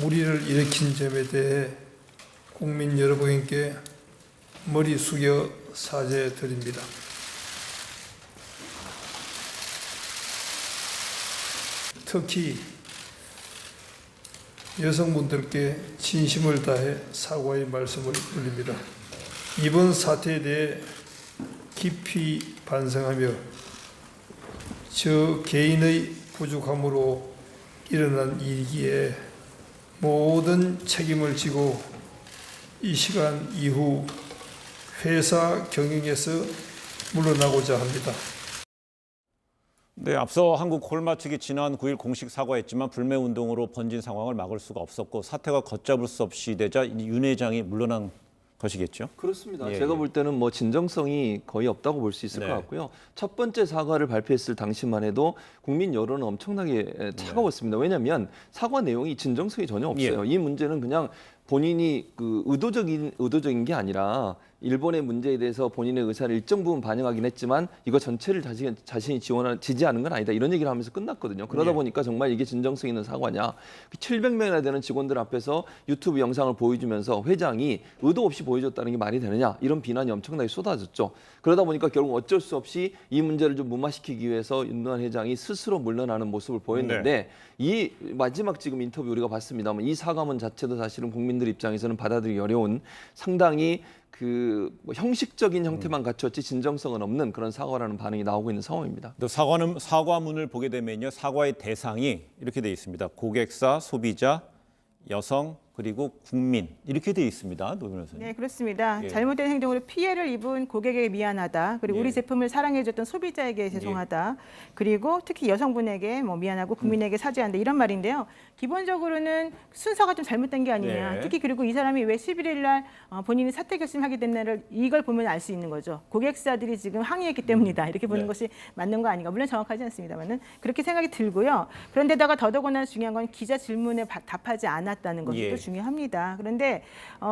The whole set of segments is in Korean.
무리를 일으킨 점에 대해 국민 여러분께 머리 숙여 사죄드립니다. 특히 여성분들께 진심을 다해 사과의 말씀을 드립니다. 이번 사태에 대해 깊이 반성하며 저 개인의 부족함으로 일어난 일이기에 모든 책임을 지고 이 시간 이후 회사 경영에서 물러나고자 합니다. 네, 앞서 한국 콜마 측이 지난 9일 공식 사과했지만 불매 운동으로 번진 상황을 막을 수가 없었고 사태가 걷잡을 수 없이 되자 윤 회장이 물러난 것이겠죠? 그렇습니다. 예, 제가 볼 때는 뭐 진정성이 거의 없다고 볼 수 있을 네. 것 같고요. 첫 번째 사과를 발표했을 당시만 해도 국민 여론은 엄청나게 차가웠습니다. 왜냐하면 사과 내용이 진정성이 전혀 없어요. 이 문제는 그냥 본인이 의도적인 게 아니라 일본의 문제에 대해서 본인의 의사를 일정 부분 반영하긴 했지만 이거 전체를 자신이 지지하는 건 아니다. 이런 얘기를 하면서 끝났거든요. 그러다 보니까 정말 이게 진정성 있는 사과냐. 700명이나 되는 직원들 앞에서 유튜브 영상을 보여주면서 회장이 의도 없이 보여줬다는 게 말이 되느냐. 이런 비난이 엄청나게 쏟아졌죠. 그러다 보니까 결국 어쩔 수 없이 이 문제를 좀 무마시키기 위해서 윤두환 회장이 스스로 물러나는 모습을 보였는데 이 마지막 지금 인터뷰 우리가 봤습니다만 이 사과문 자체도 사실은 국민들 입장에서는 받아들이기 어려운 상당히 뭐 형식적인 형태만 갖췄지 진정성은 없는 그런 사과라는 반응이 나오고 있는 상황입니다. 또 사과문을 보게 되면요, 사과의 대상이 이렇게 돼 있습니다. 고객사, 소비자, 여성, 그리고 국민 이렇게 돼 있습니다. 노 변호사님. 네, 그렇습니다. 예. 잘못된 행동으로 피해를 입은 고객에게 미안하다. 그리고 예. 우리 제품을 사랑해줬던 소비자에게 죄송하다. 그리고 특히 여성분에게 뭐 미안하고 국민에게 사죄한다. 이런 말인데요. 기본적으로는 순서가 좀 잘못된 게 아니냐. 예. 특히 그리고 이 사람이 왜 11일 날 본인이 사퇴 결심하게 됐나를 이걸 보면 알 수 있는 거죠. 고객사들이 지금 항의했기 때문이다. 이렇게 보는 네. 것이 맞는 거 아닌가. 물론 정확하지 않습니다만은 그렇게 생각이 들고요. 그런데다가 더더구나 중요한 건 기자 질문에 답하지 않았다는 것이 예. 또 중요합니다. 그런데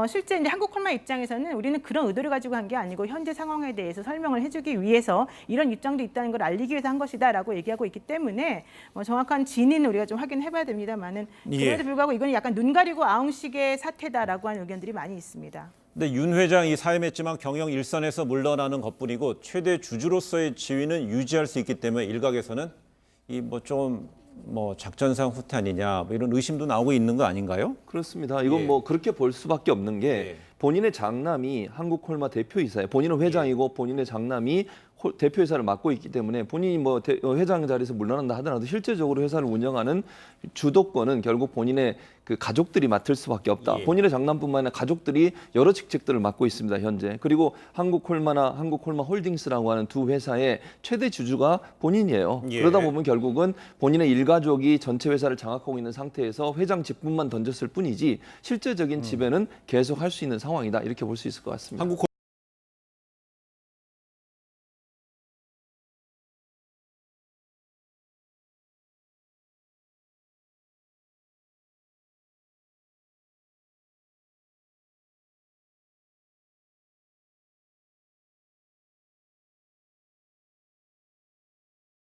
실제 이제 한국 콜마 입장에서는 우리는 그런 의도를 가지고 한 게 아니고 현재 상황에 대해서 설명을 해주기 위해서 이런 입장도 있다는 걸 알리기 위해서 한 것이다라고 얘기하고 있기 때문에 정확한 진위는 우리가 좀 확인해봐야 됩니다만은 그럼에도 불구하고 이건 약간 눈 가리고 아웅식의 사태다라고 하는 의견들이 많이 있습니다. 근데 윤 회장이 사임했지만 경영 일선에서 물러나는 것뿐이고 최대 주주로서의 지위는 유지할 수 있기 때문에 일각에서는 이 뭐 작전상 후퇴 아니냐 뭐 이런 의심도 나오고 있는 거 아닌가요? 그렇습니다. 이건 예. 뭐 그렇게 볼 수밖에 없는 게 예. 본인의 장남이 한국콜마 대표이사예요. 본인은 회장이고 본인의 장남이 대표이사를 맡고 있기 때문에 본인이 뭐 회장 자리에서 물러난다 하더라도 실제적으로 회사를 운영하는 주도권은 결국 본인의 그 가족들이 맡을 수밖에 없다. 예. 본인의 장남뿐만 아니라 가족들이 여러 직책들을 맡고 있습니다. 현재. 그리고 한국콜마나 한국콜마 홀딩스라고 하는 두 회사의 최대 주주가 본인이에요. 예. 그러다 보면 결국은 본인의 일가족이 전체 회사를 장악하고 있는 상태에서 회장 직분만 던졌을 뿐이지 실제적인 지배는 계속 할 수 있는 상황이다. 이렇게 볼 수 있을 것 같습니다. 한국